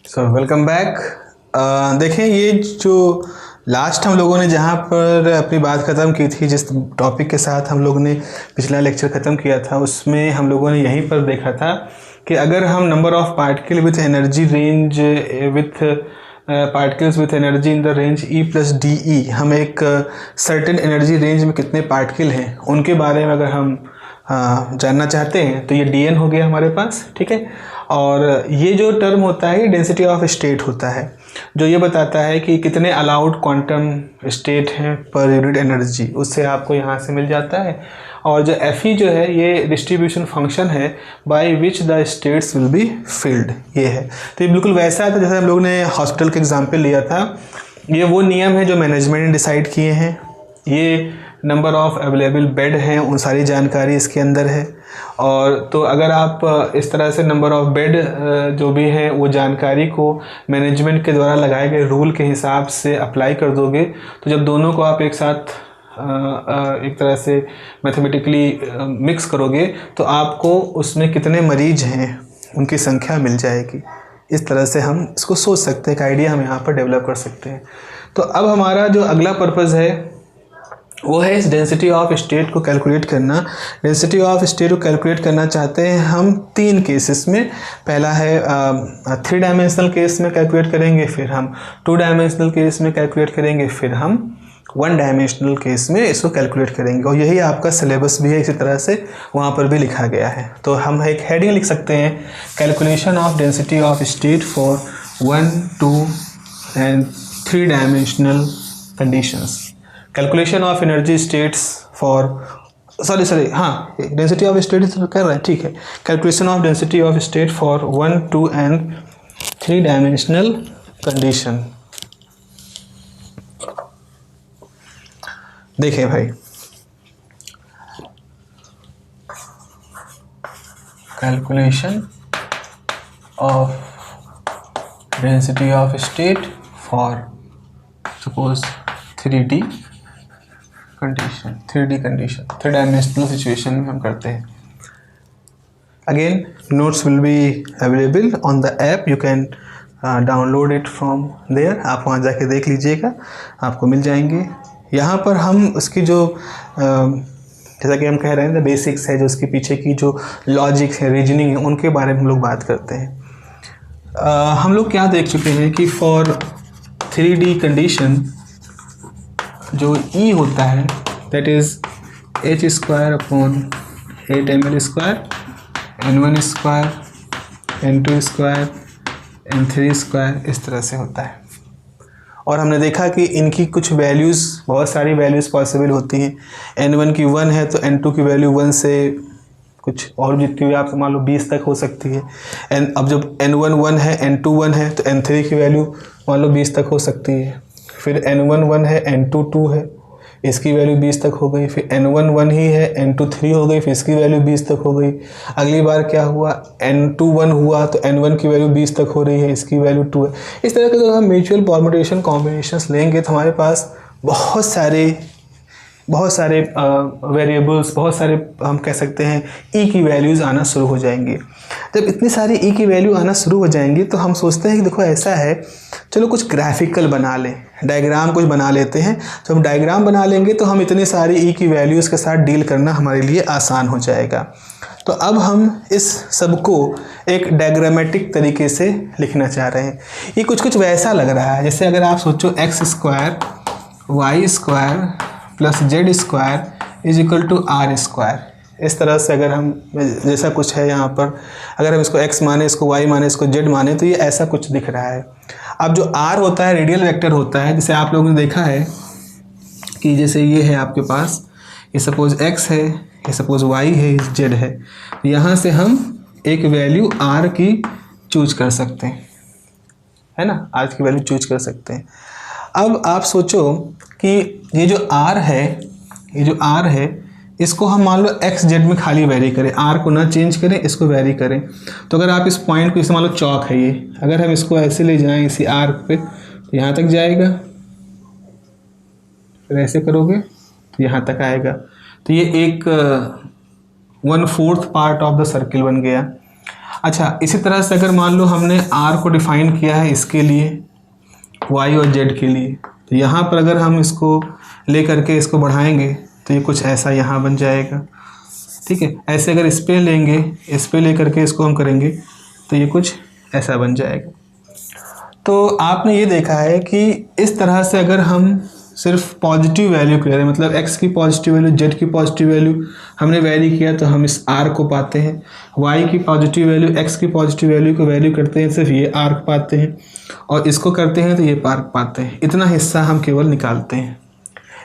So welcome back. देखें, ये जो लास्ट हम लोगों ने जहाँ पर अपनी बात ख़त्म की थी, जिस टॉपिक के साथ हम लोगों ने पिछला लेक्चर ख़त्म किया था, उसमें हम लोगों ने यहीं पर देखा था कि अगर हम number of particle with energy range with particles with energy in the range E plus D E, हम एक सर्टेन एनर्जी रेंज में कितने पार्टिकल हैं उनके बारे में अगर हम जानना चाहते हैं तो ये dn हो गया हमारे पास, ठीक है। और ये जो टर्म होता है ये डेंसिटी ऑफ स्टेट होता है, जो ये बताता है कि कितने अलाउड क्वांटम स्टेट हैं पर यूनिट एनर्जी, उससे आपको यहाँ से मिल जाता है। और जो Fe जो है ये डिस्ट्रीब्यूशन फंक्शन है by which the states will be filled, ये है। तो ये बिल्कुल वैसा है जैसे हम लोग ने हॉस्पिटल का एग्जाम्पल लिया था। ये वो नियम है जो मैनेजमेंट ने डिसाइड किए हैं। ये नंबर ऑफ़ अवेलेबल बेड हैं, उन सारी जानकारी इसके अंदर है। और तो अगर आप इस तरह से नंबर ऑफ़ बेड जो भी है वो जानकारी को मैनेजमेंट के द्वारा लगाए गए रूल के हिसाब से अप्लाई कर दोगे, तो जब दोनों को आप एक साथ एक तरह से मैथमेटिकली मिक्स करोगे तो आपको उसमें कितने मरीज हैं उनकी संख्या मिल जाएगी। इस तरह से हम इसको सोच सकते हैं, एक आइडिया हम यहाँ पर डेवलप कर सकते हैं। तो अब हमारा जो अगला पर्पज़ है वो है इस डेंसिटी ऑफ स्टेट को कैलकुलेट करना। डेंसिटी ऑफ स्टेट को कैलकुलेट करना चाहते हैं हम तीन केसेस में। पहला है 3 डायमेंशनल केस में कैलकुलेट करेंगे, फिर हम 2 डायमेंशनल केस में कैलकुलेट करेंगे, फिर हम 1 डायमेंशनल केस में इसको कैलकुलेट करेंगे। और यही आपका सिलेबस भी है, इसी तरह से वहाँ पर भी लिखा गया है। तो हम एक हेडिंग लिख सकते हैं, calculation of density of state for 1, 2 and 3 dimensional conditions. Calculation of energy states for density of state कर रहे हैं, ठीक है। Calculation of density of state for 1, 2 and 3 dimensional condition. देखिए भाई, calculation of density of state for suppose 3D condition, 3 dimensional situation में हम करते हैं। Again notes will be available on the app, you can download it from there. आप वहाँ जाके देख लीजिएगा, आपको मिल जाएंगे। यहाँ पर हम उसकी जो जैसा कि हम कह रहे हैं द बेसिक्स है, जो उसके पीछे की जो लॉजिक है, रीजनिंग है, उनके बारे में हम लोग बात करते हैं। हम लोग क्या देख चुके हैं कि फॉर 3D कंडीशन जो E होता है that is h² / 8ml², n1² n2² n3², इस तरह से होता है। और हमने देखा कि इनकी कुछ वैल्यूज़, बहुत सारी वैल्यूज़ पॉसिबल होती हैं। n1 की 1 है तो n2 की वैल्यू 1 से कुछ और जितनी भी आप मान लो 20 तक हो सकती है। अब जब n1 1 है, n2 1 है तो n3 की वैल्यू मान लो 20 तक हो सकती है। फिर n1 1 है, n2 2 है, इसकी वैल्यू 20 तक हो गई। फिर n1 1 ही है, n2 3 हो गई, फिर इसकी वैल्यू 20 तक हो गई। अगली बार क्या हुआ, n2 1 हुआ तो n1 की वैल्यू 20 तक हो रही है, इसकी वैल्यू 2 है। इस तरह के जो हम म्यूचुअल परम्यूटेशन कॉम्बिनेशंस लेंगे तो हमारे पास बहुत सारे वेरिएबल्स, बहुत सारे हम कह सकते हैं ई की वैल्यूज़ आना शुरू हो जाएंगी। जब इतनी सारी ई की वैल्यू आना शुरू हो जाएंगी तो हम सोचते हैं कि देखो ऐसा है, चलो कुछ ग्राफिकल बना लें, डायग्राम कुछ बना लेते हैं। जब हम डायग्राम बना लेंगे तो हम इतनी सारी ई की वैल्यूज़ के साथ डील करना हमारे लिए आसान हो जाएगा। तो अब हम इस सब को एक डायग्रामेटिक तरीके से लिखना चाह रहे हैं। ये कुछ वैसा लग रहा है जैसे अगर आप सोचो x² y² plus z² is equal to r²। इस तरह से अगर हम जैसा कुछ है यहाँ पर, अगर हम इसको x माने, इसको y माने, इसको z माने, तो ये ऐसा कुछ दिख रहा है। अब जो r होता है रेडियल वेक्टर होता है, जैसे आप लोगों ने देखा है कि जैसे ये है आपके पास, ये सपोज x है, ये सपोज y है, ये z है। यहाँ से हम एक वैल्यू r की चूज कर सकते हैं, है ना, r की वैल्यू चूज कर सकते हैं। अब आप सोचो कि ये जो r है, इसको हम मान लो एक्स जेड में खाली वेरी करें, r को ना चेंज करें, इसको वेरी करें। तो अगर आप इस पॉइंट को, इसे मान लो चौक है ये, अगर हम इसको ऐसे ले जाएं इसी r पे तो यहाँ तक जाएगा, फिर ऐसे करोगे तो यहाँ तक आएगा। तो ये एक 1/4 पार्ट ऑफ द सर्किल बन गया। अच्छा, इसी तरह से अगर मान लो हमने r को डिफाइन किया है इसके लिए, y और z के लिए, तो यहाँ पर अगर हम इसको ले करके इसको बढ़ाएंगे तो ये कुछ ऐसा यहाँ बन जाएगा, ठीक है। ऐसे अगर इस पे लेंगे, इस पे ले करके इसको हम करेंगे तो ये कुछ ऐसा बन जाएगा। तो आपने ये देखा है कि इस तरह से अगर हम सिर्फ पॉजिटिव वैल्यू ले रहे हैं, मतलब x की पॉजिटिव वैल्यू, z की पॉजिटिव वैल्यू हमने वैल्यू किया तो हम इस r को पाते हैं, y की पॉजिटिव वैल्यू, x की पॉजिटिव वैल्यू को वैल्यू करते हैं सिर्फ ये r पाते हैं, और इसको करते हैं तो ये पार्क पाते हैं। इतना हिस्सा हम केवल निकालते हैं।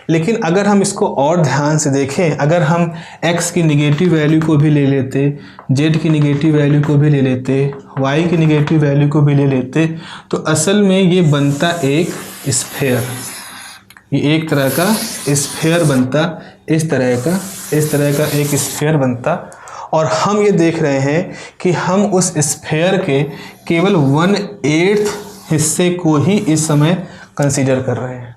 लेकिन अगर हम इसको और ध्यान से देखें, अगर हम x की निगेटिव वैल्यू को भी ले लेते, z की निगेटिव वैल्यू को भी ले लेते, y की निगेटिव वैल्यू को भी ले लेते, तो असल में ये बनता एक स्फीयर, ये एक तरह का स्फीयर बनता, इस तरह का एक स्फीयर बनता। और हम ये देख रहे हैं कि हम उस स्फीयर के केवल 1/8 हिस्से को ही इस समय कंसीडर कर रहे हैं।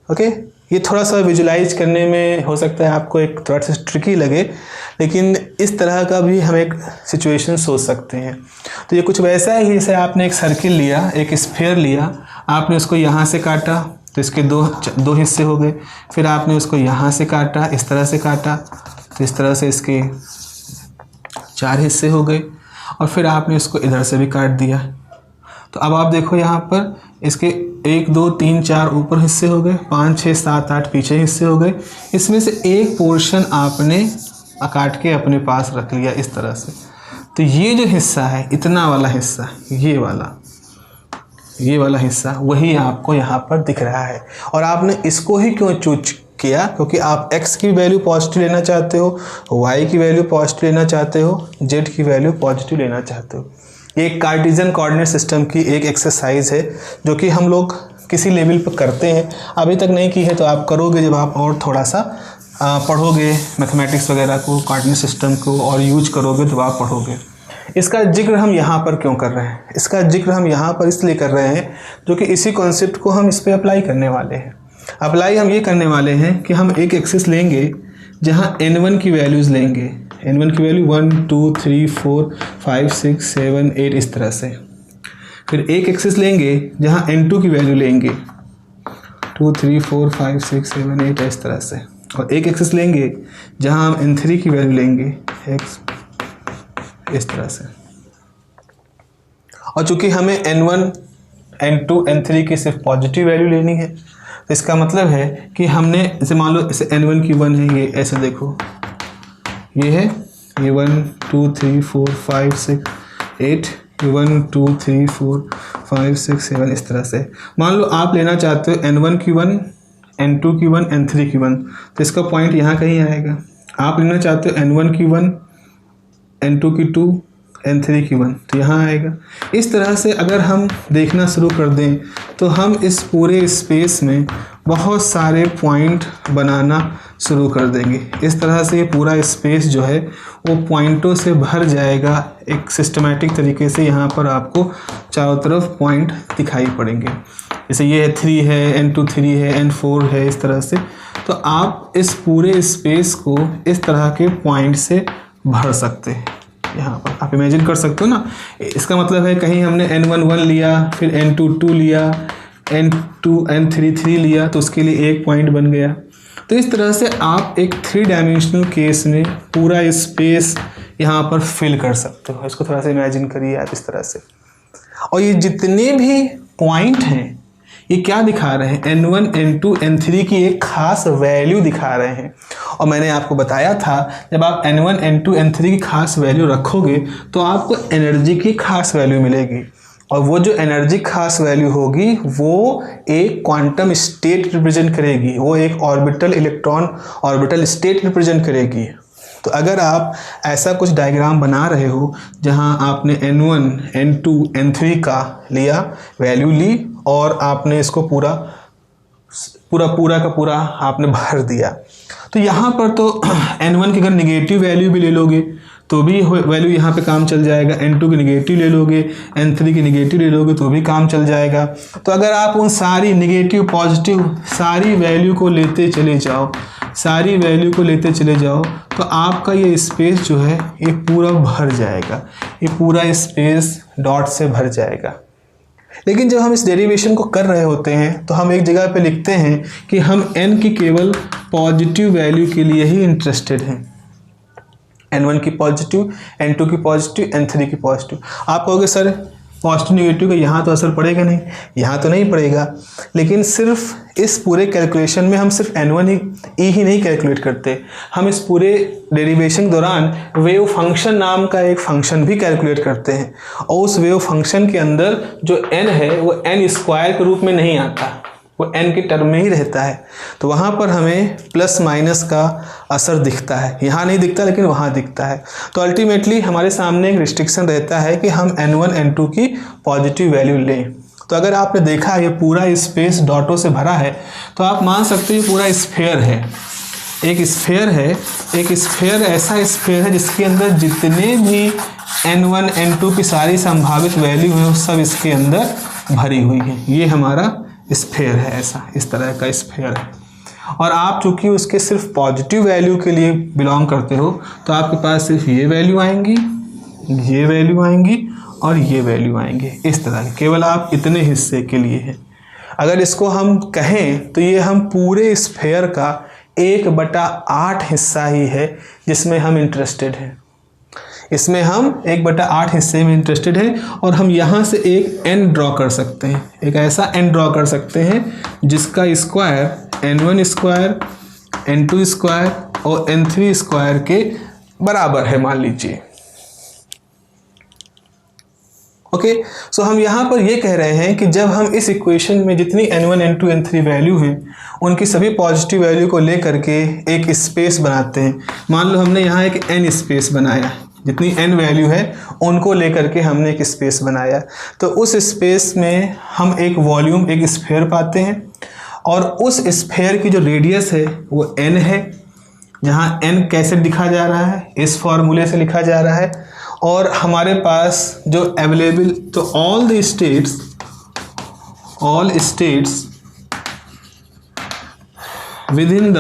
ओके, ये थोड़ा सा विजुलाइज करने में हो सकता है आपको एक थोड़ा सा ट्रिकी लगे, लेकिन इस तरह का भी हम एक सिचुएशन सोच सकते हैं। तो ये कुछ वैसा ही, जैसे आपने एक सर्किल लिया, एक स्फीयर लिया, आपने उसको यहाँ से काटा तो इसके दो हिस्से हो गए, फिर आपने उसको यहाँ से काटा, इस तरह से काटा तो इस तरह से इसके 4 हिस्से हो गए, और फिर आपने इसको इधर से भी काट दिया। तो अब आप देखो यहाँ पर इसके 1 2 3 4 ऊपर हिस्से हो गए, 5 6 7 8 पीछे हिस्से हो गए। इसमें से एक पोर्शन आपने काट के अपने पास रख लिया इस तरह से। तो ये जो हिस्सा है, इतना वाला हिस्सा, ये वाला हिस्सा वही आपको यहाँ पर दिख रहा है। और आपने इसको ही क्यों चूज किया? क्योंकि आप x की वैल्यू पॉजिटिव लेना चाहते हो, y की वैल्यू पॉजिटिव लेना चाहते हो, z की वैल्यू पॉजिटिव लेना चाहते हो। ये कार्टेशियन कोऑर्डिनेट सिस्टम की एक एक्सरसाइज है जो कि हम लोग किसी लेवल पर करते हैं। अभी तक नहीं की है तो आप करोगे जब आप और थोड़ा सा पढ़ोगे मैथमेटिक्स वगैरह को, कोऑर्डिनेट सिस्टम को और यूज करोगे तो आप पढ़ोगे। इसका जिक्र हम यहाँ पर क्यों कर रहे हैं? इसका जिक्र हम यहाँ पर इसलिए कर रहे हैं जो कि इसी कॉन्सेप्ट को हम इस पर अप्लाई करने वाले हैं। अप्लाई हम ये करने वाले हैं कि हम एक एक्सिस लेंगे जहाँ n1 की वैल्यूज़ लेंगे, n1 की वैल्यू 1 2 3 4 5 6 7 8 इस तरह से। फिर एक एक्सिस लेंगे जहाँ n2 की वैल्यू लेंगे 2 3 4 5 6 7 8 इस तरह से, और एक एक्सिस लेंगे जहाँ हम n3 की वैल्यू लेंगे x इस तरह से। और चूंकि हमें n1 n2 n3 की सिर्फ पॉजिटिव वैल्यू लेनी है, तो इसका मतलब है कि हमने जैसे मान लो इसे n1 की 1 है, ये ऐसे देखो, ये है ये 1 2 3 4 5 6 8, ये 1 2 3 4 5 6 7 इस तरह से। मान लो आप लेना चाहते हो n1 की 1 n2 की 1 n3 की 1, तो इसका पॉइंट यहाँ कहीं आएगा। आप लेना चाहते हो n1 की 1 n2 की 2 n3 की 1, तो यहाँ आएगा। इस तरह से अगर हम देखना शुरू कर दें तो हम इस पूरे स्पेस में बहुत सारे पॉइंट बनाना शुरू कर देंगे। इस तरह से ये पूरा स्पेस जो है वो पॉइंटों से भर जाएगा। एक सिस्टमैटिक तरीके से यहाँ पर आपको चारों तरफ पॉइंट दिखाई पड़ेंगे। जैसे ये 3 है, n2 3 है, n4 है, इस तरह से। तो आप इस पूरे स्पेस को इस तरह के पॉइंट से भर सकते हैं। यहाँ पर आप इमेजिन कर सकते हो ना। इसका मतलब है कहीं हमने n1 1 लिया, फिर n2 2 लिया, n2 n3 3 लिया, तो उसके लिए एक पॉइंट बन गया। तो इस तरह से आप एक 3 डायमेंशनल केस में पूरा स्पेस यहाँ पर फिल कर सकते हो। इसको थोड़ा सा इमेजिन करिए आप इस तरह से। और ये जितने भी पॉइंट हैं ये क्या दिखा रहे हैं? n1 n2 n3 की एक खास वैल्यू दिखा रहे हैं। और मैंने आपको बताया था जब आप n1 n2 n3 की खास वैल्यू रखोगे तो आपको एनर्जी की खास वैल्यू मिलेगी, और वो जो एनर्जी खास वैल्यू होगी वो एक क्वांटम स्टेट रिप्रेजेंट करेगी, वो एक orbital electron orbital state represent करेगी। तो अगर आप ऐसा कुछ डायग्राम बना रहे हो जहां आपने n1 n2 n3 का लिया, वैल्यू ली, और आपने इसको पूरा का पूरा आपने भर दिया, तो यहाँ पर तो n1 की अगर निगेटिव वैल्यू भी ले लोगे तो भी वैल्यू यहाँ पे काम चल जाएगा, n2 की निगेटिव ले लोगे, n3 की निगेटिव ले लोगे तो भी काम चल जाएगा। तो अगर आप उन सारी निगेटिव पॉजिटिव सारी वैल्यू को लेते चले जाओ सारी वैल्यू को लेते चले जाओ तो आपका ये स्पेस जो है ये पूरा भर जाएगा, ये पूरा स्पेस डॉट से भर जाएगा। लेकिन जब हम इस डेरिवेशन को कर रहे होते हैं तो हम एक जगह पे लिखते हैं कि हम n की केवल पॉजिटिव वैल्यू के लिए ही इंटरेस्टेड हैं, n1 की पॉजिटिव, n2 की पॉजिटिव, n3 की पॉजिटिव। आप कहोगे सर पॉजिटिव नेगेटिव का यहाँ तो असर पड़ेगा नहीं, यहाँ तो नहीं पड़ेगा, लेकिन सिर्फ इस पूरे कैलकुलेशन में हम सिर्फ n1 ही नहीं कैलकुलेट करते, हम इस पूरे डेरिवेशन के दौरान वेव फंक्शन नाम का एक फंक्शन भी कैलकुलेट करते हैं, और उस वेव फंक्शन के अंदर जो n है वो n स्क्वायर के रूप में नहीं आता, वो n के टर्म में ही रहता है। तो वहाँ पर हमें प्लस माइनस का असर दिखता है, यहाँ नहीं दिखता लेकिन वहाँ दिखता है। तो अल्टीमेटली हमारे सामने एक रिस्ट्रिक्शन रहता है कि हम n1 n2 की पॉजिटिव वैल्यू लें। तो अगर आपने देखा ये पूरा स्पेस डॉटों से भरा है तो आप मान सकते हो पूरा स्फेयर है, एक स्फेयर है, एक स्फेयर ऐसा स्फेयर है जिसके अंदर जितने भी n1 n2 की सारी संभावित वैल्यू है वो सब इसके अंदर भरी हुई है। ये हमारा स्फेयर है, ऐसा इस तरह का स्फेयर है। और आप चूंकि उसके सिर्फ पॉजिटिव वैल्यू के लिए बिलोंग करते हो तो आपके पास सिर्फ ये वैल्यू आएंगी, ये वैल्यू आएंगी और ये वैल्यू आएंगे, इस तरह के, केवल आप इतने हिस्से के लिए है। अगर इसको हम कहें तो ये हम पूरे स्फेयर का 1/8 हिस्सा ही है जिसमें हम इंटरेस्टेड हैं, इसमें हम 1/8 हिस्से में इंटरेस्टेड हैं। और हम यहाँ से एक n ड्रॉ कर सकते हैं, एक ऐसा n ड्रॉ कर सकते हैं जिसका square n1 square, n2 square और n3 स्क्वायर के बराबर है, मान लीजिए। ओके, सो हम यहाँ पर ये कह रहे हैं कि जब हम इस इक्वेशन में जितनी n1 n2 n3 वैल्यू हैं उनकी सभी पॉजिटिव वैल्यू को लेकर के एक स्पेस बनाते हैं। मान लो हमने यहाँ एक n स्पेस बनाया, जितनी n वैल्यू है उनको लेकर के हमने एक स्पेस बनाया, तो उस स्पेस में हम एक वॉल्यूम, एक स्फेयर पाते हैं, और उस स्फेयर की जो रेडियस है वो n है, जहाँ n कैसे लिखा जा रहा है, इस फॉर्मूले से लिखा जा रहा है। और हमारे पास जो अवेलेबल, तो all states with in the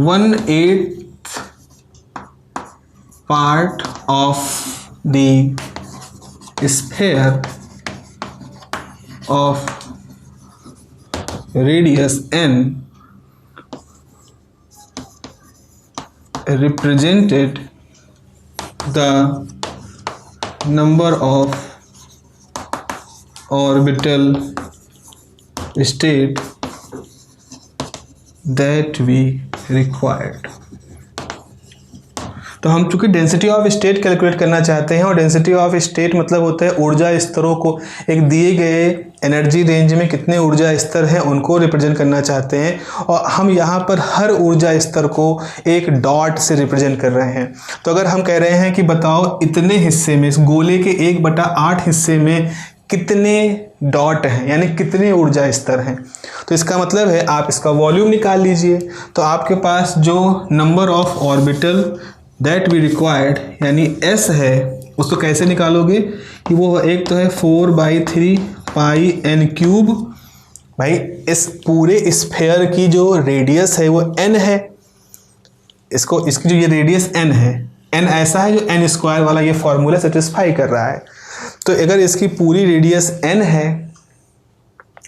1/8 part of the sphere of radius n represented the number of orbital state that we required। तो हम चूंकि डेंसिटी ऑफ स्टेट कैलकुलेट करना चाहते हैं, और डेंसिटी ऑफ स्टेट मतलब होता है ऊर्जा स्तरों को, एक दिए गए एनर्जी रेंज में कितने ऊर्जा स्तर हैं उनको रिप्रेजेंट करना चाहते हैं, और हम यहाँ पर हर ऊर्जा स्तर को एक डॉट से रिप्रेजेंट कर रहे हैं। तो अगर हम कह रहे हैं कि बताओ इतने हिस्से में, इस गोले के 1/8 हिस्से में कितने डॉट हैं, यानी कितने ऊर्जा स्तर हैं, तो इसका मतलब है आप इसका वॉल्यूम निकाल लीजिए। तो आपके पास जो number of orbital that we required यानी s है, उसको कैसे निकालोगे कि वो एक तो है 4/3 पाई n क्यूब। भाई इस पूरे स्फेयर की जो रेडियस है वो n है, इसकी जो ये रेडियस n है, n ऐसा है जो n स्क्वायर वाला ये फॉर्मूला सेटिस्फाई कर रहा है। तो अगर इसकी पूरी रेडियस n है,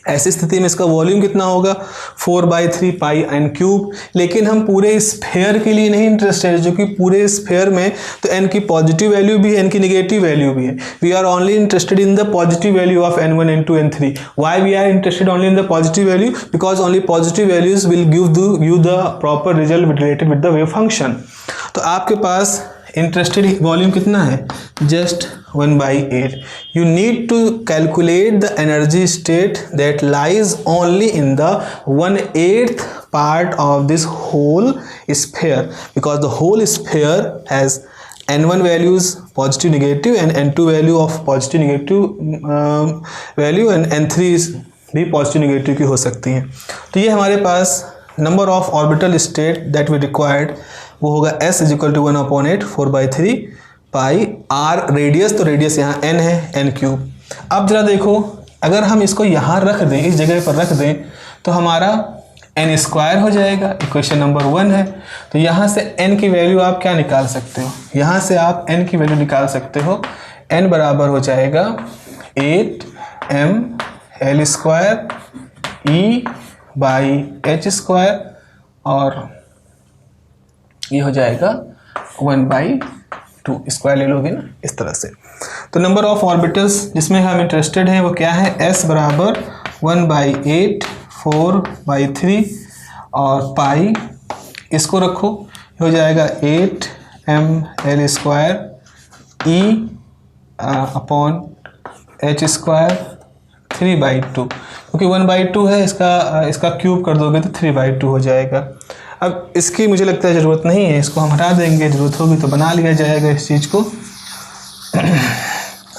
ऐसी स्थिति में इसका वॉल्यूम कितना होगा 4/3 पाई n क्यूब। लेकिन हम पूरे स्फेयर के लिए नहीं इंटरेस्टेड है, जो कि पूरे स्फेयर में तो n की पॉजिटिव वैल्यू भी है, n की नेगेटिव वैल्यू भी है। We are only interested in the positive value of n1 n2 n3। Why we are interested only in the positive value? Because only positive values will give you the proper result related with the wave function. तो आपके पास interested volume कितना है? Just 1/8। You need to calculate the energy state that lies only in the 1/8 part of this whole sphere, because the whole sphere has n1 values positive negative and n2 value of positive negative value and n3 भी positive negative की हो सकती हैं। तो ये हमारे पास number of orbital state that we required वो होगा s = 1/8 4/3 पाई r रेडियस, तो रेडियस यहाँ n है, n क्यूब। अब जरा देखो, अगर हम इसको यहाँ रख दें, इस जगह पर रख दें, तो हमारा n स्क्वायर हो जाएगा, इक्वेशन नंबर 1 है। तो यहाँ से n की वैल्यू आप क्या निकाल सकते हो, यहाँ से आप n की वैल्यू निकाल सकते हो। n बराबर हो जाएगा 8ml स्क्वायर E/h स्क्वायर, और ये हो जाएगा 1/2, स्क्वायर ले लोगे ना इस तरह से। तो नंबर ऑफ ऑर्बिटल्स जिसमें हम इंटरेस्टेड हैं वो क्या है, s बराबर 1/8 4/3 और पाई, इसको रखो, हो जाएगा 8ml स्क्वायर E/h स्क्वायर 3/2, क्योंकि 1/2 है, इसका क्यूब कर दोगे तो 3/2 हो जाएगा। अब इसकी मुझे लगता है ज़रूरत नहीं है, इसको हम हटा देंगे, ज़रूरत होगी तो बना लिया जाएगा इस चीज़ को।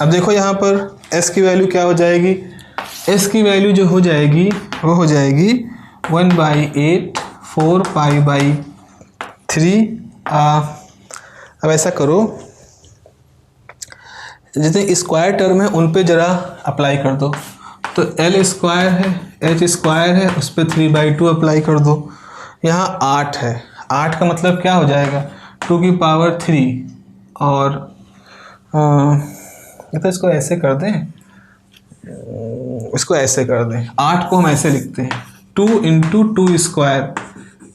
अब देखो यहाँ पर s की वैल्यू क्या हो जाएगी, s की वैल्यू जो हो जाएगी वो हो जाएगी 1/8 4π/3। अब ऐसा करो, जितने स्क्वायर टर्म है उन पे ज़रा अप्लाई कर दो। तो l स्क्वायर है, h स्क्वायर है, उस पर 3/2 अप्लाई कर दो। यहाँ 8 है, 8 का मतलब क्या हो जाएगा 2 की पावर 3, और तो इसको ऐसे कर दें, इसको ऐसे कर दें, 8 को हम ऐसे लिखते हैं 2 × 2 स्क्वायर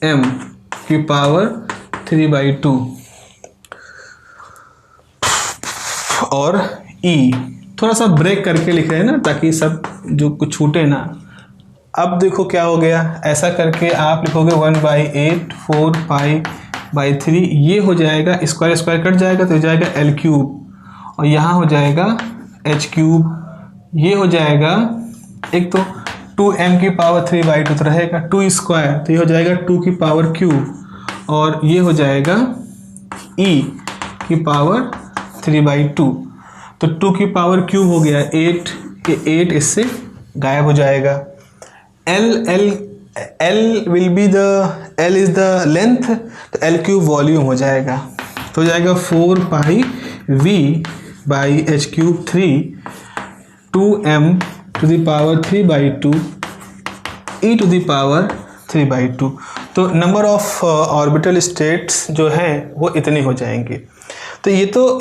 m की पावर 3/2 और e, थोड़ा सा ब्रेक करके लिख रहे हैं ना ताकि सब जो कुछ छूटे ना। अब देखो क्या हो गया, ऐसा करके आप लिखोगे 1/8 4π/3, ये हो जाएगा, स्क्वायर स्क्वायर कट जाएगा तो हो जाएगा l3, और यहाँ हो जाएगा h3, ये हो जाएगा, एक तो 2m की पावर 3/2 तो रहेगा, 2 स्क्वायर तो ये हो जाएगा 2 की पावर क्यूब, और ये हो जाएगा e की पावर 3/2, तो 2 की पावर क्यूब हो गया 8, ये 8 इससे गायब हो जाएगा। L will be the, L is the length, तो l3 वॉल्यूम हो जाएगा, तो हो जाएगा 4πV/h3 3 2m to the power 3/2 e to the power 3/2। तो नंबर ऑफ ऑर्बिटल स्टेट्स जो हैं वो इतनी हो जाएंगी। तो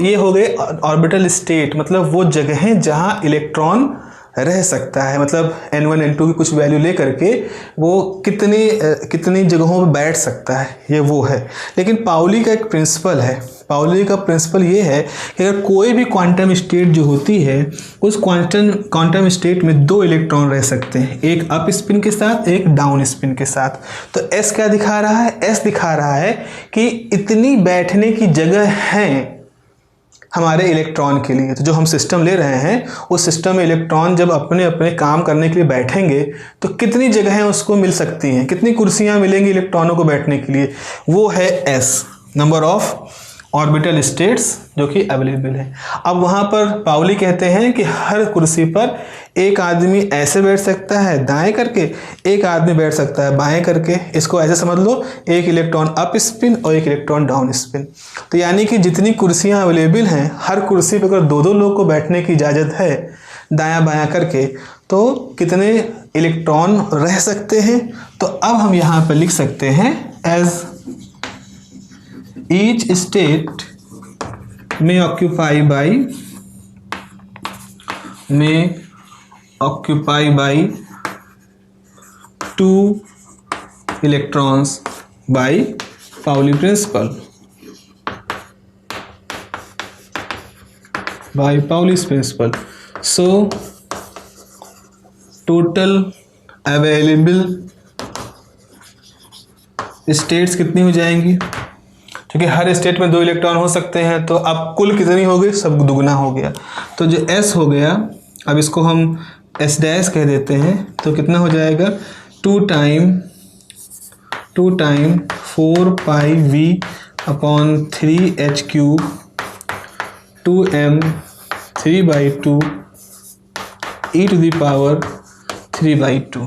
ये हो गए ऑर्बिटल स्टेट, मतलब वो जगहें जहां इलेक्ट्रॉन रह सकता है, मतलब n1 n2 की कुछ वैल्यू ले करके वो कितनी जगहों पर बैठ सकता है, ये वो है। लेकिन पाउली का एक प्रिंसिपल है, पाउली का प्रिंसिपल ये है कि अगर कोई भी क्वांटम स्टेट जो होती है उस क्वांटम स्टेट में 2 इलेक्ट्रॉन रह सकते हैं, एक अप स्पिन के साथ, एक डाउन स्पिन के साथ। तो s क्या दिखा रहा है, s दिखा रहा है कि इतनी बैठने की जगह है हमारे इलेक्ट्रॉन के लिए। तो जो हम सिस्टम ले रहे हैं उस सिस्टम में इलेक्ट्रॉन जब अपने अपने काम करने के लिए बैठेंगे तो कितनी जगहें उसको मिल सकती हैं, कितनी कुर्सियां मिलेंगी इलेक्ट्रॉनों को बैठने के लिए, वो है s, number of orbital states जो कि अवेलेबल है। अब वहाँ पर पाउली कहते हैं कि हर कुर्सी पर एक आदमी ऐसे बैठ सकता है दाएं करके, एक आदमी बैठ सकता है बाएं करके। इसको ऐसे समझ लो, एक इलेक्ट्रॉन अप स्पिन और एक इलेक्ट्रॉन डाउन स्पिन। तो यानी कि जितनी कुर्सियां अवेलेबल हैं, हर कुर्सी पर अगर 2-2 लोग को बैठने की इजाज़त है दायां बायां करके, तो कितने इलेक्ट्रॉन रह सकते हैं। तो अब हम यहाँ पर लिख सकते हैं as each state may occupy by 2 electrons by Pauli principle, by Pauli's principle. So total available states कितनी हो जाएंगी, क्योंकि हर स्टेट में 2 इलेक्ट्रॉन हो सकते हैं, तो अब कुल कितनी हो गई, सब दुगना हो गया। तो जो s हो गया, अब इसको हम s डैश कह देते हैं, तो कितना हो जाएगा 2 time 4πV/3h3 2m 3/2 e to the power 3/2।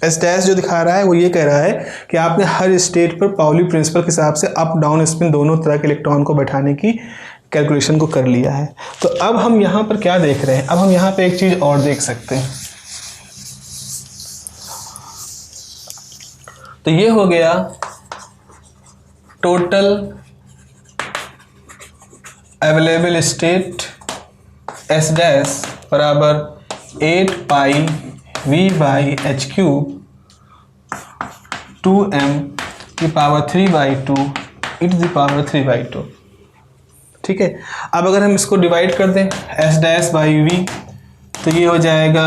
S dash जो दिखा रहा है वो ये कह रहा है कि आपने हर स्टेट पर पाउली प्रिंसिपल के हिसाब से अप डाउन स्पिन दोनों तरह के इलेक्ट्रॉन को बैठाने की कैलकुलेशन को कर लिया है। तो अब हम यहाँ पर क्या देख रहे हैं, अब हम यहाँ पे एक चीज़ और देख सकते हैं। तो ये हो गया total available state S dash बराबर 8 pi V by H cube 2m की power 3/2 e to the power 3/2। ठीक है, अब अगर हम इसको डिवाइड कर दें S डैश बाई V, तो ये हो जाएगा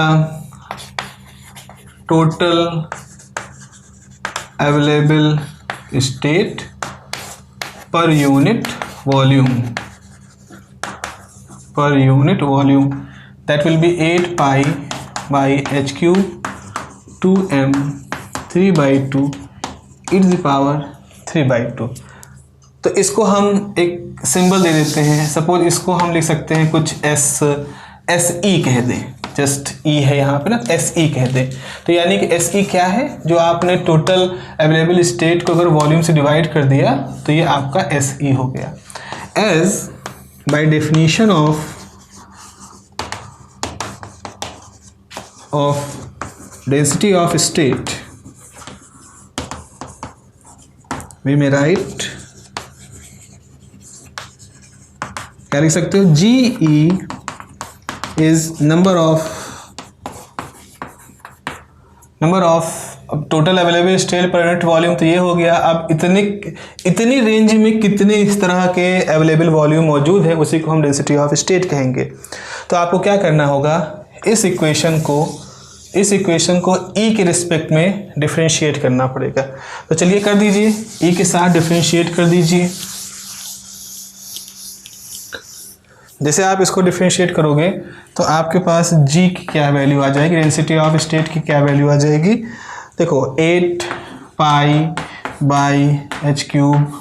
total available state per unit volume that will be 8 pi by h cube 2m 3/2 e to the power 3/2। तो इसको हम एक सिंबल दे देते हैं, सपोज इसको हम लिख सकते हैं कुछ एस ई कह दें, जस्ट ई है यहाँ पे ना, एस ई कह दें। तो यानी कि एस ई क्या है, जो आपने टोटल अवेलेबल स्टेट को अगर वॉल्यूम से डिवाइड कर दिया तो ये आपका एस ई हो गया। As by definition of density of state we may write, क्या लिख सकते हो, GE is number of total available state per unit volume. तो ये हो गया। अब इतनी रेंज में कितने इस तरह के अवेलेबल वॉल्यूम मौजूद है, उसी को हम डेंसिटी ऑफ स्टेट कहेंगे। तो आपको क्या करना होगा, इस इक्वेशन को E के रिस्पेक्ट में डिफरेंशिएट करना पड़ेगा। तो चलिए कर दीजिए, E के साथ डिफरेंशिएट कर दीजिए। जैसे आप इसको डिफरेंशिएट करोगे तो आपके पास G की क्या वैल्यू आ जाएगी, डेंसिटी ऑफ स्टेट की क्या वैल्यू आ जाएगी। देखो 8 pi by H cube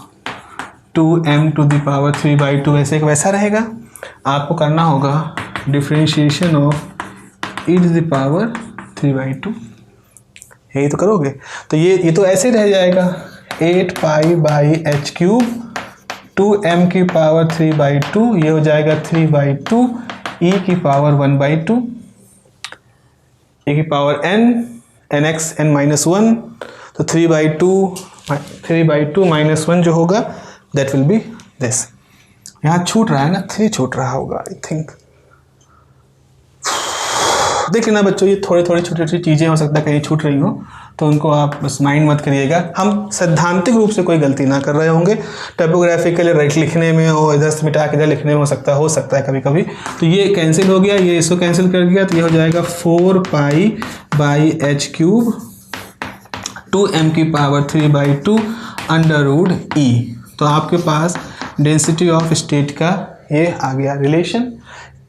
2m to the power 3/2 ऐसे एक वैसा रहेगा। आपको करना होगा differentiation of e to the power 3/2, यही तो करोगे। तो ये तो ऐसे रह जाएगा 8 pi by H cube 2m की पावर 3/2, ये हो जाएगा 3/2 e की पावर 1/2, e की पावर nx n माइनस 1। तो 3/2 माइनस 1 जो होगा दैट विल बी दिस। यहाँ छूट रहा है ना, 3 छूट रहा होगा आई थिंक। देख लेना बच्चों, ये थोड़ी छोटी छोटी चीज़ें हो सकता है कहीं छूट रही हो, तो उनको आप बस माइंड मत करिएगा। हम सैद्धांतिक रूप से कोई गलती ना कर रहे होंगे, टाइपोग्राफिकली राइट लिखने में और इधर से मिटा के इधर लिखने में हो सकता है कभी कभी। तो ये कैंसिल हो गया, ये इसको कैंसिल कर दिया, तो ये हो जाएगा 4 पाई बाई एच क्यूब 2m की पावर 3/2 अंडर रूट ई। तो आपके पास डेंसिटी ऑफ स्टेट का ये आ गया रिलेशन।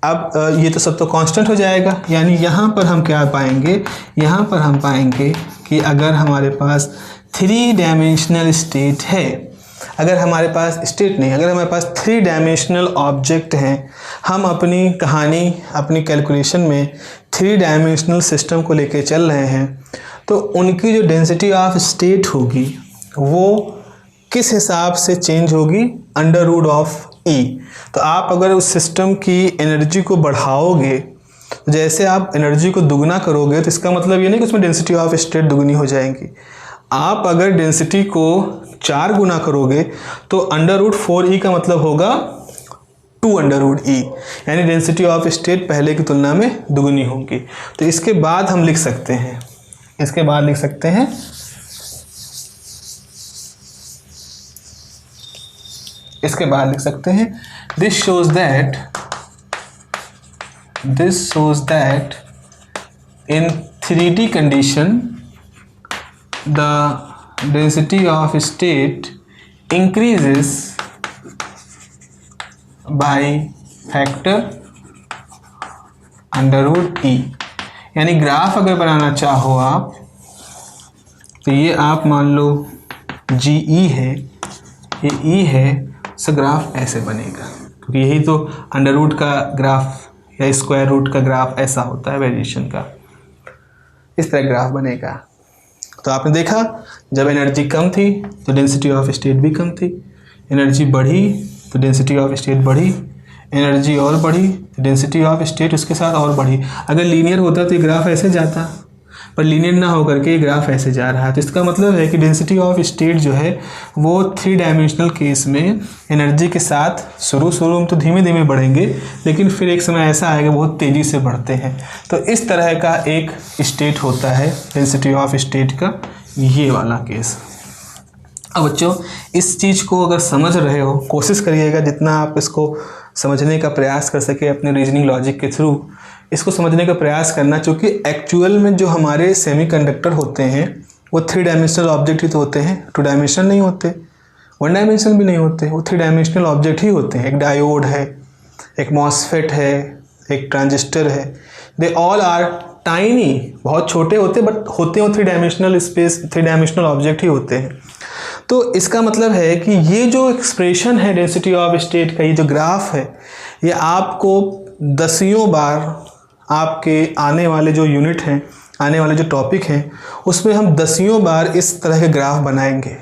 अब ये तो सब तो कांस्टेंट हो जाएगा, यानी यहाँ पर हम क्या पाएंगे, यहाँ पर हम पाएंगे कि अगर हमारे पास 3 डायमेंशनल स्टेट है, अगर हमारे पास स्टेट नहीं, अगर हमारे पास 3 डायमेंशनल ऑब्जेक्ट हैं, हम अपनी कहानी अपनी कैलकुलेशन में 3 डायमेंशनल सिस्टम को लेके चल रहे हैं, तो उनकी जो डेंसिटी ऑफ स्टेट होगी वो किस हिसाब से चेंज होगी, अंडर रूट ऑफ ई। तो आप अगर उस सिस्टम की एनर्जी को बढ़ाओगे, तो जैसे आप एनर्जी को दुगना करोगे, तो इसका मतलब ये नहीं कि उसमें डेंसिटी ऑफ स्टेट दुगनी हो जाएगी। आप अगर डेंसिटी को 4 गुना करोगे तो अंडर रूट 4e का मतलब होगा 2 अंडर रूट e, यानी डेंसिटी ऑफ स्टेट पहले की तुलना में दुगनी होगी। तो इसके बाद हम लिख सकते हैं, this shows that in 3D condition the density of state increases by factor under root e. यानी ग्राफ अगर बनाना चाहो आप, तो ये आप मान लो GE है, ये E है, सो ग्राफ ऐसे बनेगा, क्योंकि यही तो अंडर रूट का ग्राफ या स्क्वायर रूट का ग्राफ ऐसा होता है वेरिएशन का, इस तरह ग्राफ बनेगा। तो आपने देखा जब एनर्जी कम थी तो डेंसिटी ऑफ स्टेट भी कम थी, एनर्जी बढ़ी तो डेंसिटी ऑफ स्टेट बढ़ी, एनर्जी और बढ़ी तो डेंसिटी ऑफ स्टेट उसके साथ और बढ़ी। अगर लीनियर होता तो ये ग्राफ ऐसे जाता, पर लीनियर ना होकर के ये ग्राफ ऐसे जा रहा है। तो इसका मतलब है कि डेंसिटी ऑफ स्टेट जो है वो 3 डायमेंशनल केस में एनर्जी के साथ शुरू में तो धीमे धीमे बढ़ेंगे, लेकिन फिर एक समय ऐसा आएगा बहुत तेज़ी से बढ़ते हैं। तो इस तरह का एक स्टेट होता है डेंसिटी ऑफ स्टेट का, ये वाला केस। अब बच्चों इस चीज़ को अगर समझ रहे हो, कोशिश करिएगा जितना आप इसको समझने का प्रयास कर सके अपने रीजनिंग लॉजिक के थ्रू इसको समझने का प्रयास करना, क्योंकि एक्चुअल में जो हमारे सेमीकंडक्टर होते हैं वो 3 डायमेंशनल ऑब्जेक्ट ही तो होते हैं, 2 डायमेंशनल नहीं होते, 1 डायमेंशनल भी नहीं होते, वो 3 डायमेंशनल ऑब्जेक्ट ही होते हैं। एक डायोड है, एक मॉसफेट है, एक ट्रांजिस्टर है, दे ऑल आर टाइनी, बहुत छोटे होते बट होते हैं 3 डायमेंशनल स्पेस, 3 डायमेंशनल ऑब्जेक्ट ही होते हैं। तो इसका मतलब है कि ये जो एक्सप्रेशन है डेंसिटी ऑफ स्टेट का, ये जो ग्राफ है, ये आपको दसियों बार आपके आने वाले जो यूनिट हैं, आने वाले जो टॉपिक हैं, उसमें हम दसियों बार इस तरह के ग्राफ बनाएंगे।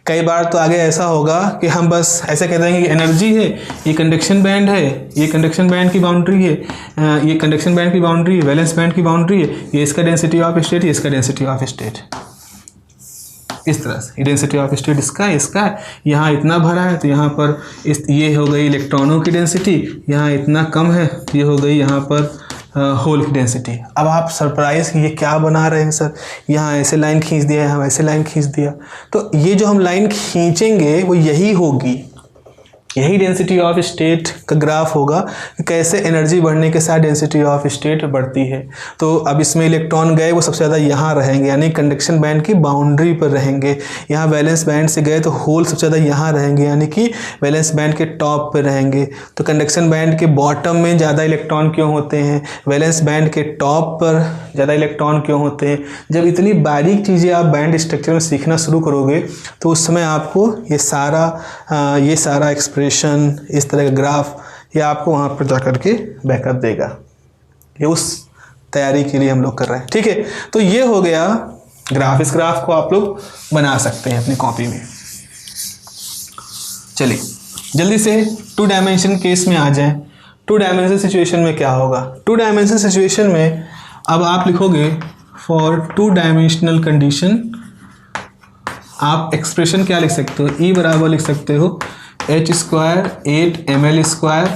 कई बार तो आगे ऐसा होगा कि हम बस ऐसे कह देंगे कि एनर्जी है, ये कंडक्शन बैंड है, ये कंडक्शन बैंड की बाउंड्री है, ये कंडक्शन बैंड की बाउंड्री है, वैलेंस बैंड की बाउंड्री है, ये इसका डेंसिटी ऑफ स्टेट, ये इसका डेंसिटी ऑफ स्टेट। इस तरह से डेंसिटी ऑफ स्टेट इसका है, यहाँ इतना भरा है तो यहाँ पर ये हो गई इलेक्ट्रॉनों की डेंसिटी, यहाँ इतना कम है, ये हो गई यहाँ पर होल की डेंसिटी। अब आप सरप्राइज कि ये क्या बना रहे हैं सर, यहाँ ऐसे लाइन खींच दिया, यहाँ ऐसे लाइन खींच दिया। तो ये जो हम लाइन खींचेंगे वो यही होगी, यही डेंसिटी ऑफ स्टेट का ग्राफ होगा कि कैसे एनर्जी बढ़ने के साथ डेंसिटी ऑफ स्टेट बढ़ती है। तो अब इसमें इलेक्ट्रॉन गए वो सबसे ज़्यादा यहाँ रहेंगे, यानी कंडक्शन बैंड की बाउंड्री पर रहेंगे। यहाँ वैलेंस बैंड से गए तो होल सबसे ज़्यादा यहाँ रहेंगे, यानी कि वैलेंस बैंड के टॉप पर रहेंगे। तो कंडक्शन बैंड के बॉटम में ज़्यादा इलेक्ट्रॉन क्यों होते हैं, वैलेंस बैंड के टॉप पर ज़्यादा इलेक्ट्रॉन क्यों होते हैं। जब इतनी बारीक चीज़ें आप बैंड स्ट्रक्चर में सीखना शुरू करोगे तो उस समय आपको ये सारा एक्सप्रेशन, इस तरह का ग्राफ, ये आपको वहाँ पर जा कर के बैकअप देगा। ये उस तैयारी के लिए हम लोग कर रहे हैं, ठीक है। तो ये हो गया ग्राफ। इस ग्राफ को आप लोग बना सकते हैं अपनी कॉपी में। चलिए जल्दी से 2 डायमेंशन केस में आ जाएं। 2 डायमेंशन सिचुएशन में क्या होगा। 2 डायमेंशन सिचुएशन में अब आप लिखोगे फॉर 2 डायमेंशनल कंडीशन, आप एक्सप्रेशन क्या लिख सकते हो, E बराबर लिख सकते हो h square 8 ml square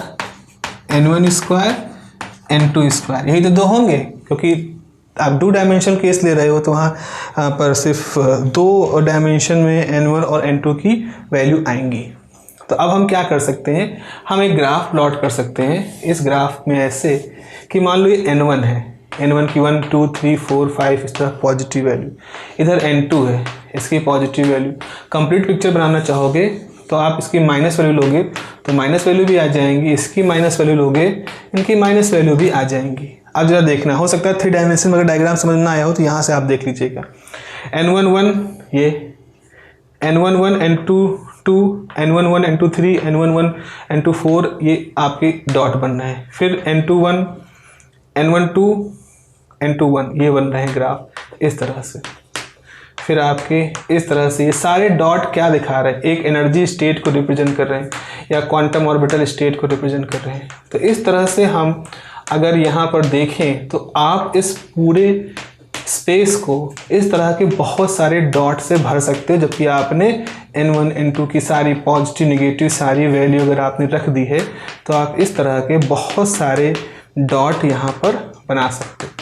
n1 square n2 square. यही तो 2 होंगे, क्योंकि आप 2 डायमेंशनल केस ले रहे हो तो वहाँ पर सिर्फ 2 डायमेंशन में n1 और n2 की वैल्यू आएंगी। तो अब हम क्या कर सकते हैं, हम एक ग्राफ प्लॉट कर सकते हैं। इस ग्राफ में ऐसे कि मान लो ये n1 है, n1 की 1 2 3 4 5 इस तरह पॉजिटिव वैल्यू, इधर n2 है, इसकी पॉजिटिव वैल्यू। कंप्लीट पिक्चर बनाना चाहोगे तो आप इसकी माइनस वैल्यू लोगे तो माइनस वैल्यू भी आ जाएंगी, इसकी माइनस वैल्यू लोगे इनकी माइनस वैल्यू भी आ जाएंगी। अब जरा देखना, हो सकता है 3 डायमेंशन में अगर डायग्राम समझ ना आया हो तो यहाँ से आप देख लीजिएगा। n11 ये n11 n2 2 n11 n2 3 n11 n2 4 ये आपके डॉट बन रहे हैं। फिर n21 n12 n21 ये बन रहे हैं ग्राफ इस तरह से। फिर आपके इस तरह से ये सारे डॉट क्या दिखा रहे हैं, एक एनर्जी स्टेट को रिप्रेजेंट कर रहे हैं या क्वांटम ऑर्बिटल स्टेट को रिप्रेजेंट कर रहे हैं। तो इस तरह से हम अगर यहाँ पर देखें तो आप इस पूरे स्पेस को इस तरह के बहुत सारे डॉट से भर सकते हो, जबकि आपने n1 n2 की सारी पॉजिटिव नेगेटिव सारी वैल्यू अगर आपने रख दी है तो आप इस तरह के बहुत सारे डॉट यहाँ पर बना सकते हो।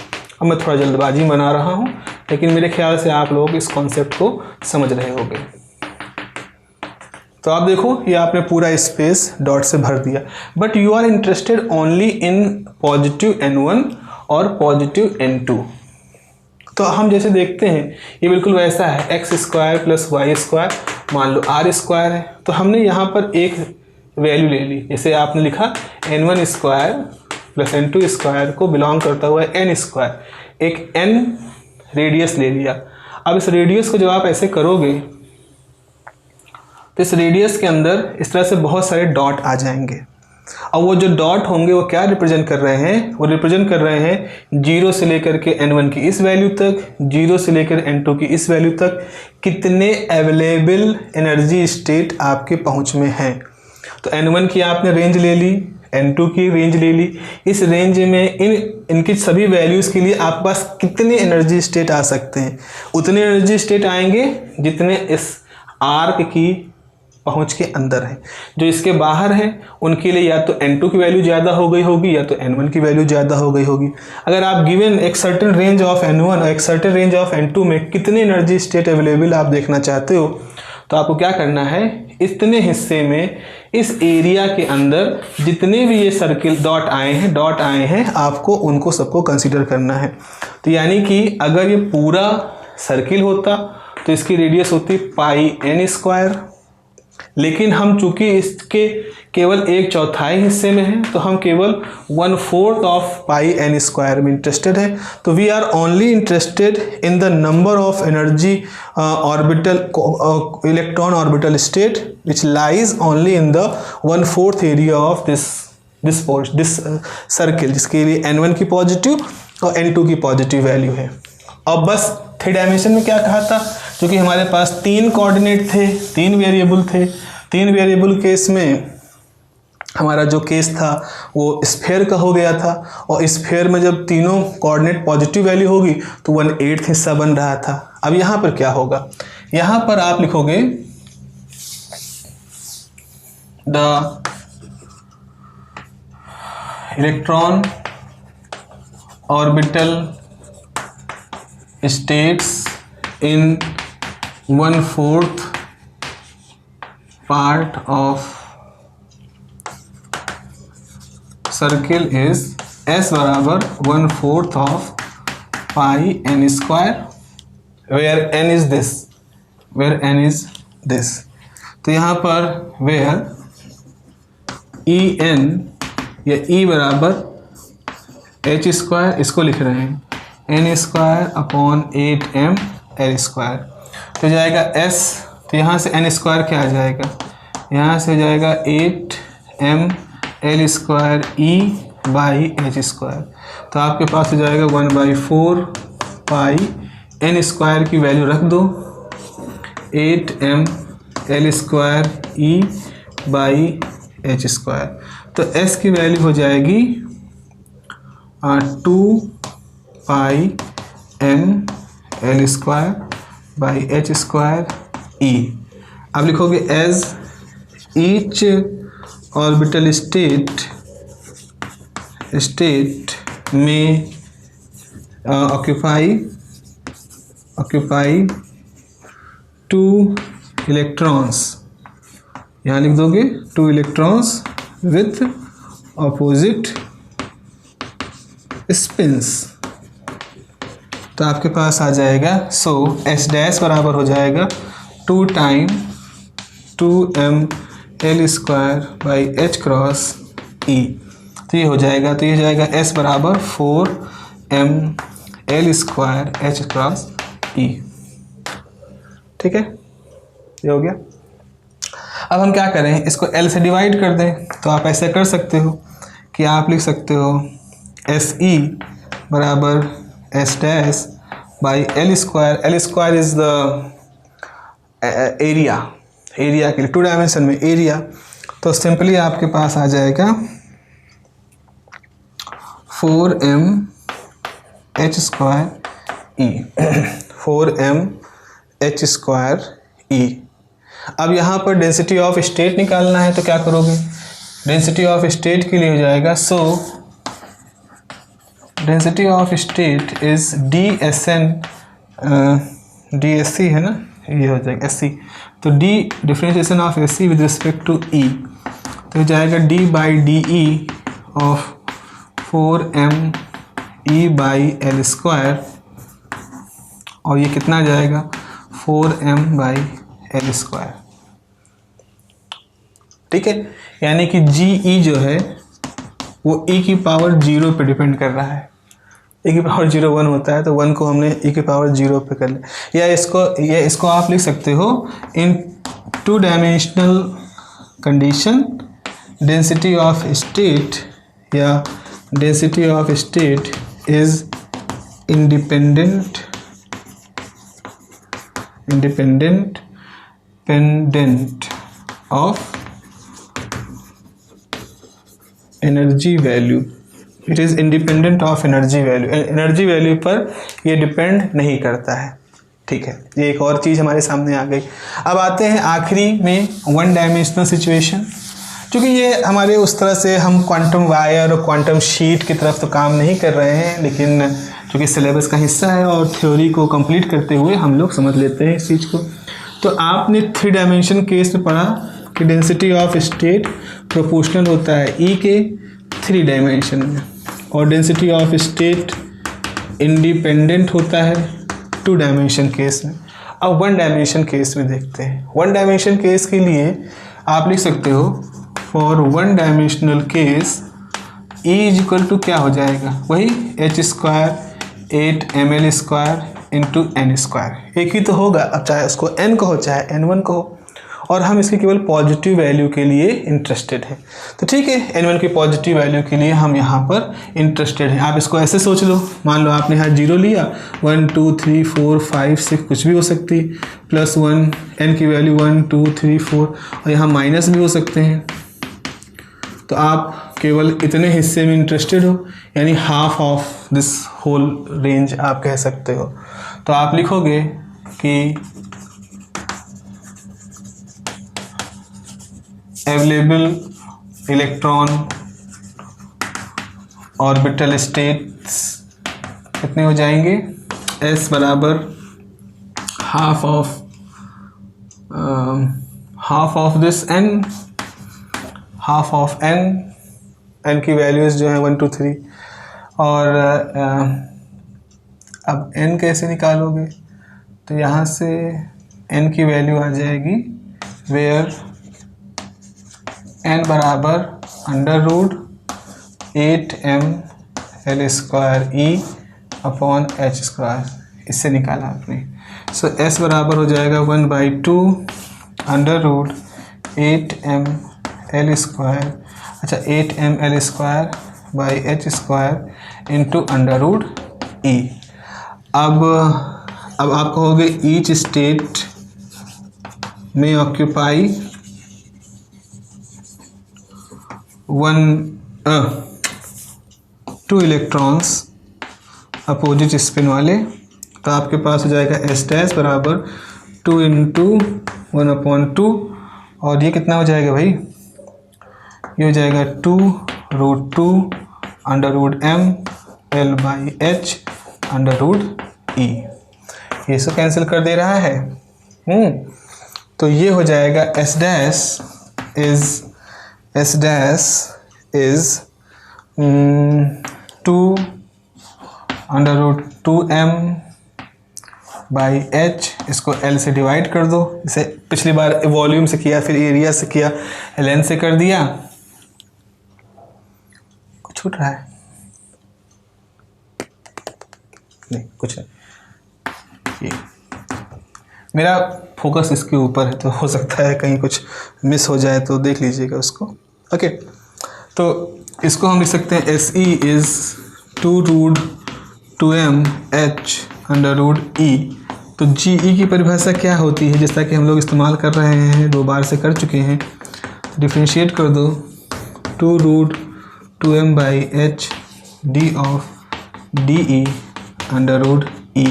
अब मैं थोड़ा जल्दबाजी बना रहा हूँ, लेकिन मेरे ख्याल से आप लोग इस कॉन्सेप्ट को समझ रहे होंगे। तो आप देखो ये आपने पूरा स्पेस डॉट से भर दिया, but you are interested only in positive n1 और पॉजिटिव n2। तो हम जैसे देखते हैं ये बिल्कुल वैसा है, x square plus Y square मान लो r स्क्वायर है। तो हमने यहाँ पर एक वैल्यू ले ली, जैसे आपने लिखा n1 square plus n2 square को बिलोंग करता हुआ n स्क्वायर, एक n रेडियस ले लिया। अब इस रेडियस को जब आप ऐसे करोगे तो इस रेडियस के अंदर इस तरह से बहुत सारे डॉट आ जाएंगे, और वो जो डॉट होंगे वो क्या रिप्रेजेंट कर रहे हैं, वो रिप्रेजेंट कर रहे हैं 0 से लेकर के n1 की इस वैल्यू तक, 0 से लेकर n2 की इस वैल्यू तक कितने अवेलेबल एनर्जी स्टेट आपके पहुंच में हैं। तो n1 की आपने रेंज ले ली, N2 की रेंज ले ली। इस रेंज में इनकी सभी वैल्यूज़ के लिए आपके पास कितने एनर्जी स्टेट आ सकते हैं? उतने एनर्जी स्टेट आएंगे जितने इस आर्क की पहुंच के अंदर है। जो इसके बाहर है उनके लिए या तो N2 की वैल्यू ज़्यादा हो गई होगी या तो N1 की वैल्यू ज़्यादा हो गई होगी। अगर आप गिवन एक सर्टेन रेंज ऑफ N1 और एक सर्टेन रेंज ऑफ N2 में कितने एनर्जी स्टेट अवेलेबल आप देखना चाहते हो, तो आपको क्या करना है, इतने हिस्से में इस एरिया के अंदर जितने भी ये सर्किल डॉट आए हैं आपको उनको सबको कंसीडर करना है। तो यानी कि अगर ये पूरा सर्किल होता तो इसकी रेडियस होती पाई n स्क्वायर, लेकिन हम चूंकि इसके केवल 1/4 हिस्से में हैं तो हम केवल 1/4 ऑफ पाई n स्क्वायर में इंटरेस्टेड है। तो we are only interested in the number of energy orbital electron orbital state which lies only in the 1/4 area of this circle, जिसके लिए n1 की पॉजिटिव और n2 की पॉजिटिव वैल्यू है। अब बस 3 डायमेंशन में क्या कहा था, क्योंकि हमारे पास 3 कोऑर्डिनेट थे, 3 वेरिएबल थे। 3 वेरिएबल केस में हमारा जो केस था वो स्फीयर का हो गया था, और स्फीयर में जब तीनों कोऑर्डिनेट पॉजिटिव वैल्यू होगी तो 1/8 हिस्सा बन रहा था। अब यहाँ पर क्या होगा, यहाँ पर आप लिखोगे the electron orbital states in 1/4 part of circle is S बराबर 1/4 of pi n square, where n is this, तो यहाँ पर where E n या E बराबर h स्क्वायर, इसको लिख रहे हैं n square upon 8m l square, तो जाएगा s, तो यहाँ से n स्क्वायर क्या आ जाएगा, यहाँ से हो जाएगा 8m l square e by h square, तो आपके पास हो जाएगा 1/4 पाई n स्क्वायर की वैल्यू रख दो, 8m l square e by h square, तो s की वैल्यू हो जाएगी 2 पाई m l square by h square e। अब लिखोगे एज ईच ऑर्बिटल स्टेट में ऑक्यूपाई 2 इलेक्ट्रॉन्स, यहाँ लिख दोगे 2 इलेक्ट्रॉन्स विथ ऑपोजिट स्पिन्स, तो आपके पास आ जाएगा सो S डैश बराबर हो जाएगा 2 time 2m l square by h cross e, तो ये हो जाएगा, तो ये हो जाएगा S बराबर 4m l square h cross e। ठीक है, ये हो गया। अब हम क्या करें, इसको L से डिवाइड कर दें, तो आप ऐसे कर सकते हो कि आप लिख सकते हो SE बराबर S dash by L square is the area के लिए 2 डायमेंशन में एरिया, तो सिंपली आपके पास आ जाएगा 4m h square e 4m h square e। अब यहाँ पर डेंसिटी ऑफ स्टेट निकालना है, तो क्या करोगे, डेंसिटी ऑफ स्टेट के लिए हो जाएगा सो density of state is DSN DSC है ना, ये हो जाएगा SC, तो D differentiation of SC with respect to E, तो हो जाएगा D by DE of 4m E by L square, और ये कितना आ जाएगा 4m बाई L स्क्वायर। ठीक है, यानी कि GE जो है वो E की पावर 0 पे डिपेंड कर रहा है। E की पावर 0 1 होता है, तो 1 को हमने E की पावर 0 पे कर लिया, या इसको आप लिख सकते हो in 2 dimensional condition density of state, या density of state is independent of energy value, it is independent of energy value, energy value पर ये डिपेंड नहीं करता है। ठीक है, ये एक और चीज़ हमारे सामने आ गई। अब आते हैं आखिरी में वन डायमेंशनल सिचुएशन। क्योंकि ये हमारे उस तरह से हम क्वांटम वायर और क्वांटम शीट की तरफ तो काम नहीं कर रहे हैं, लेकिन चूँकि सिलेबस का हिस्सा है और थ्योरी को कंप्लीट करते हुए हम लोग समझ लेते हैं इस चीज़ को। तो आपने 3 डायमेंशन केस में पढ़ा कि डेंसिटी ऑफ स्टेट प्रोपोर्शनल होता है ई के 3 डायमेंशन में, और डेंसिटी ऑफ स्टेट इंडिपेंडेंट होता है 2 डायमेंशन केस में। अब 1 डायमेंशन केस में देखते हैं। 1 डायमेंशन केस के लिए आप लिख सकते हो for 1 dimensional case E is equal to क्या हो जाएगा, वही h² 8 ml² इंटू n²। एक ही तो होगा, अब चाहे उसको n कहो चाहे n1 कहो, और हम इसकी केवल पॉजिटिव वैल्यू के लिए इंटरेस्टेड हैं। तो ठीक है, n1 की पॉजिटिव वैल्यू के लिए हम यहाँ पर इंटरेस्टेड हैं। आप इसको ऐसे सोच लो, मान लो आपने यहाँ 0 लिया, 1 2 3 4 5 6 कुछ भी हो सकती, +1 n की वैल्यू 1 2 3 4, और यहाँ माइनस भी हो सकते हैं। तो आप केवल इतने हिस्से में इंटरेस्टेड हो, यानी half of this whole range आप कह सकते हो। तो आप लिखोगे कि अवेलेबल इलेक्ट्रॉन ऑर्बिटल स्टेट्स कितने हो जाएंगे, S बराबर half of this n, half of n की वैल्यूज़ जो है 1 2 3, और अब n कैसे निकालोगे, तो यहाँ से n की वैल्यू आ जाएगी वेयर n बराबर √8 ml² E अपॉन h², इससे निकाला आपने। सो S बराबर हो जाएगा 1/2 √8 ml², अच्छा 8 ml² by h² into √E। अब आप कहोगे ईच स्टेट में ऑक्यूपाई 2 इलेक्ट्रॉन्स अपोजिट स्पिन वाले, तो आपके पास हो जाएगा S' बराबर 2 × 1/2, और ये कितना हो जाएगा भाई, ये हो जाएगा 2 √2 √ml/h √E। ये सब कैंसिल कर दे रहा है। तो ये हो जाएगा S' इज 2 √2m/h, इसको L से डिवाइड कर दो। इसे पिछली बार वॉल्यूम से किया, फिर एरिया से किया, ln से कर दिया। कुछ छूट रहा है? नहीं, कुछ नहीं। ये मेरा फोकस इसके ऊपर है, तो हो सकता है कहीं कुछ मिस हो जाए, तो देख लीजिएगा उसको। ओके, तो इसको हम लिख सकते हैं SE इज़ 2 √2m/h √E। तो GE की परिभाषा क्या होती है, जैसा कि हम लोग इस्तेमाल कर रहे हैं, 2 बार से कर चुके हैं। डिफ्रेंशिएट कर दो, 2 √2m/h d of DE √E।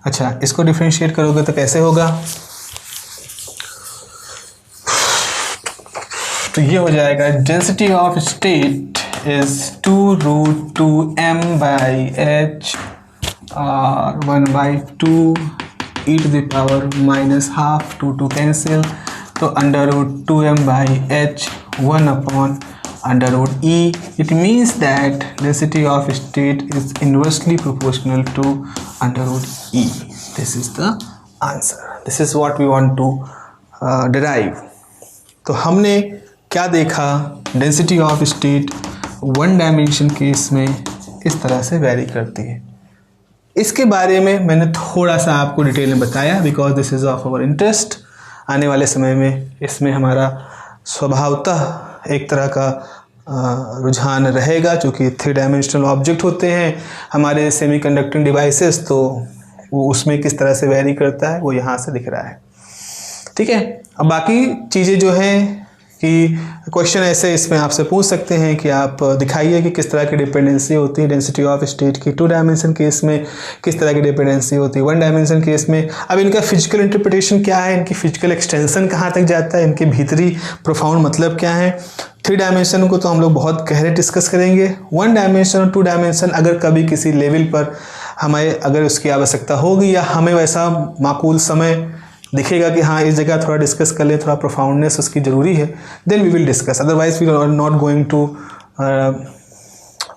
अच्छा, इसको डिफ्रेंशिएट करोगे तो कैसे होगा, तो ये हो जाएगा density of state is 2 √2m/h और 1/2 e⁻² 2 कैंसिल, तो √2m/h 1/√e। It means that density of state is inversely proportional to √e. This is the answer. This is what we want to derive. तो हमने क्या देखा, density of state 1 dimension case में इस तरह से vary करती है। इसके बारे में मैंने थोड़ा सा आपको डिटेल में बताया, because this is of our interest. आने वाले समय में इसमें हमारा स्वभावतः एक तरह का रुझान रहेगा, क्योंकि 3 डायमेंशनल ऑब्जेक्ट होते हैं हमारे सेमीकंडक्टिंग डिवाइसेस, तो वो उसमें किस तरह से वैरी करता है वो यहाँ से दिख रहा है। ठीक है, अब बाकी चीज़ें जो हैं कि क्वेश्चन ऐसे इसमें आपसे पूछ सकते हैं कि आप दिखाइए कि किस तरह की डिपेंडेंसी होती है डेंसिटी ऑफ स्टेट की 2 डायमेंशन केस में, किस तरह की डिपेंडेंसी होती है 1 डायमेंशन केस में। अब इनका फिजिकल इंटरप्रिटेशन क्या है, इनकी फिजिकल एक्सटेंशन कहाँ तक जाता है, इनके भीतरी प्रोफाउंड मतलब क्या है। 3 डायमेंशन को तो हम लोग बहुत गहरे डिस्कस करेंगे। 1 डायमेंशन और 2 डायमेंशन अगर कभी किसी लेवल पर हमें अगर उसकी आवश्यकता होगी या हमें वैसा माकूल समय दिखेगा कि हाँ इस जगह थोड़ा डिस्कस कर ले, थोड़ा प्रोफाउंडनेस उसकी ज़रूरी है, then we will discuss, otherwise we are not going to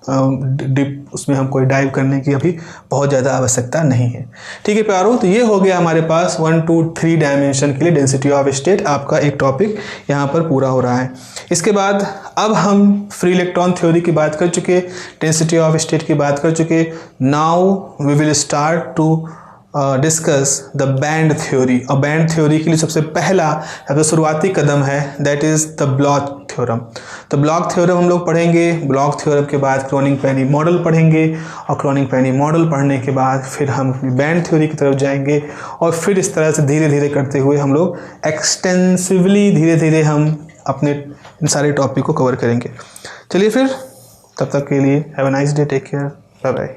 dip, उसमें हम कोई डाइव करने की अभी बहुत ज़्यादा आवश्यकता नहीं है। ठीक है प्यारो, तो ये हो गया हमारे पास 1 2 3 डायमेंशन के लिए डेंसिटी ऑफ स्टेट, आपका एक टॉपिक यहाँ पर पूरा हो रहा है। इसके बाद अब हम फ्री इलेक्ट्रॉन थ्योरी की बात कर चुके, डेंसिटी ऑफ स्टेट की बात कर चुके। Now we will start to discuss the band theory. और बैंड थ्योरी के लिए सबसे पहला अगर शुरुआती कदम है that is the Bloch theorem. तो ब्लॉच थ्योरम हम लोग पढ़ेंगे, ब्लॉच थ्योरम के बाद क्रोनिग-पेनी मॉडल पढ़ेंगे, और क्रोनिग-पेनी मॉडल पढ़ने के बाद फिर हम अपनी बैंड थ्योरी की तरफ जाएंगे, और फिर इस तरह से धीरे धीरे करते हुए हम लोग एक्सटेंसिवली धीरे धीरे हम अपने इन सारे टॉपिक को कवर करेंगे। चलिए फिर, तब तक के लिए have a nice day, take care, bye bye.